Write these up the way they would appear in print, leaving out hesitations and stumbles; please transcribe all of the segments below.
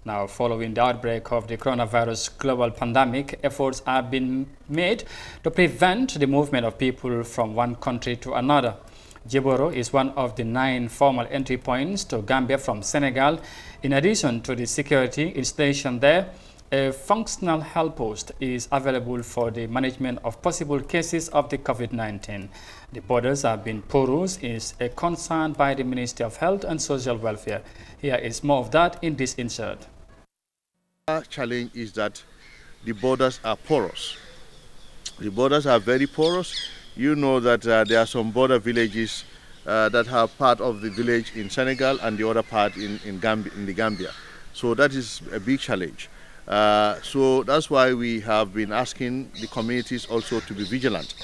Now, following the outbreak of the coronavirus global pandemic, efforts have been made to prevent the movement of people from one country to another. Jiboro is one of the 9 formal entry points to Gambia from Senegal. In addition to the security installation there, a functional health post is available for the management of possible cases of the COVID-19. The borders have been porous is a concern by the Ministry of Health and Social Welfare. Here is more of that in this insert. Our challenge is that the borders are porous. The borders are very porous. You know that there are some border villages that have part of the village in Senegal and the other part in the Gambia. So that is a big challenge. So that's why we have been asking the communities also to be vigilant.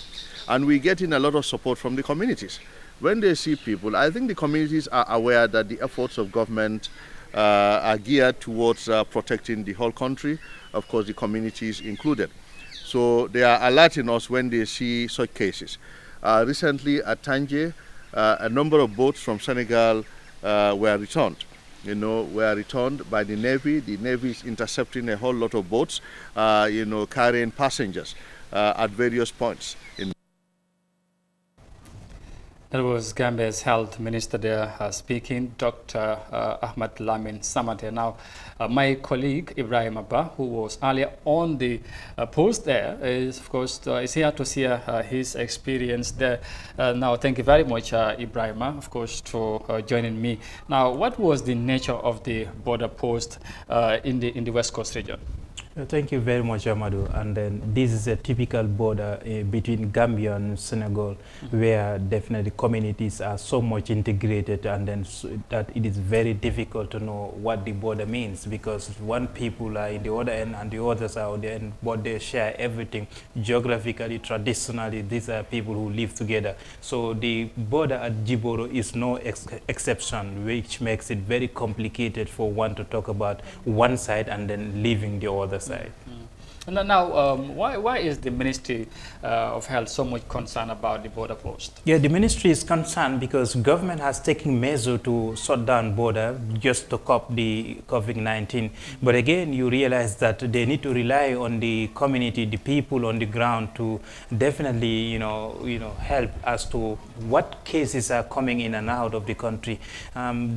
And we're getting a lot of support from the communities. When they see people, I think the communities are aware that the efforts of government are geared towards protecting the whole country, of course the communities included. So they are alerting us when they see such cases. Recently at Tangier, a number of boats from Senegal were returned. Were returned by the Navy. The Navy is intercepting a whole lot of boats, carrying passengers at various points. That was Gambia's Health Minister there speaking, Dr. Ahmad Lamin Samate. Now, my colleague Ibrahim Abba, who was earlier on the post there, is of course is here to share his experience there. Now, thank you very much, Ibrahim, of course, for joining me. Now, what was the nature of the border post in the West Coast region? Thank you very much, Amadou. And then this is a typical border between Gambia and Senegal, where definitely communities are so much integrated, and then that it is very difficult to know what the border means, because one people are in the other end and the others are on the end, but they share everything. Geographically, traditionally, these are people who live together. So the border at Jiboro is no exception, which makes it very complicated for one to talk about one side and then leaving the other side. And now, why is the Ministry of Health so much concerned about the border post? Yeah, the ministry is concerned because government has taken measures to shut down border just to cope the COVID-19. But again, you realize that they need to rely on the community, the people on the ground, to definitely, help as to what cases are coming in and out of the country.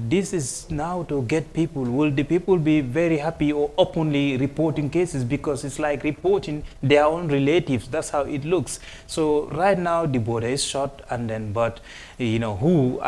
This is now to get people. Will the people be very happy or openly reporting cases? Because it's like reporting their own relatives. That's how it looks. So right now the border is shut, and then but who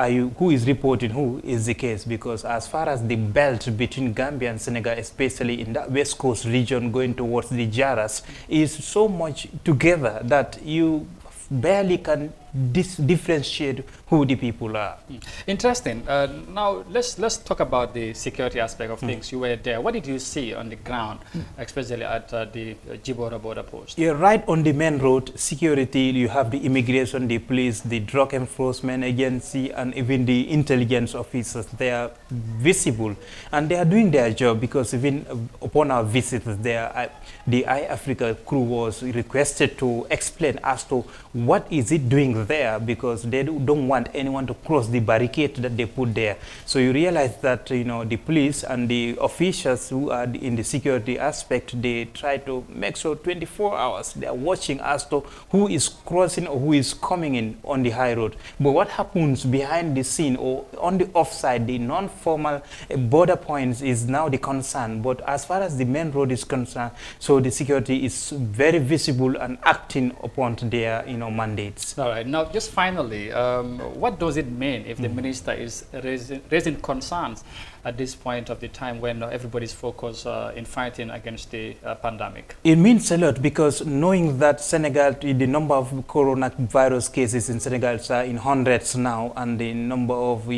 is reporting who is the case, because as far as the belt between Gambia and Senegal, especially in that West Coast region going towards the Jaras, is so much together that you barely can differentiate who the people are. Interesting. Now let's talk about the security aspect of things. You were there. What did you see on the ground, especially at the Jiboro border post? Yeah, right on the main road, security, you have the immigration, the police, the drug enforcement agency, and even the intelligence officers. They are visible and they are doing their job, because even upon our visit there, the iAfrica crew was requested to explain as to what is it doing there, because they don't want anyone to cross the barricade that they put there. So you realize that the police and the officials who are in the security aspect, they try to make sure 24 hours they are watching as to who is crossing or who is coming in on the high road. But what happens behind the scene or on the offside, the non-formal border points, is now the concern. But as far as the main road is concerned, so the security is very visible and acting upon their mandates. All right. Now, just finally, what does it mean if the minister is raising concerns at this point of the time when everybody's focused in fighting against the pandemic? It means a lot, because knowing that Senegal, the number of coronavirus cases in Senegal are in hundreds now, and the number of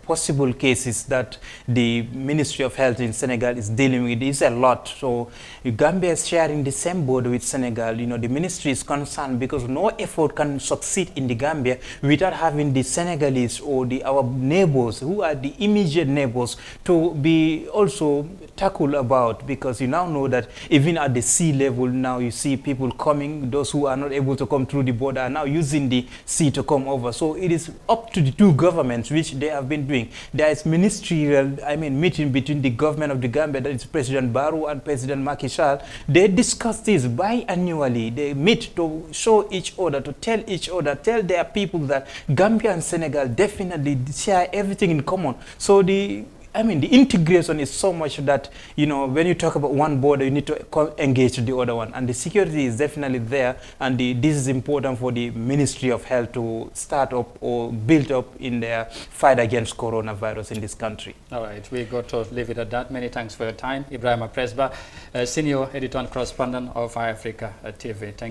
possible cases that the Ministry of Health in Senegal is dealing with is a lot. So Gambia is sharing the same border with Senegal. The ministry is concerned because no effort can succeed in the Gambia without having the Senegalese or our neighbors, who are the immediate neighbors, to be also tackle about, because you now know that even at the sea level now you see people coming, those who are not able to come through the border are now using the sea to come over. So it is up to the two governments, which they have been doing. There is ministerial, meeting between the government of the Gambia, that is President Barrow and President Macky Sall. They discuss this biannually. They meet to show each other, to tell each other, tell their people that Gambia and Senegal definitely share everything in common. So the integration is so much that, you know, when you talk about one border, you need to engage the other one. And the security is definitely there. And this is important for the Ministry of Health to start up or build up in their fight against coronavirus in this country. All right, we got to leave it at that. Many thanks for your time. Ibrahima Presba, Senior Editor and Correspondent of iAfrica TV. Thank you.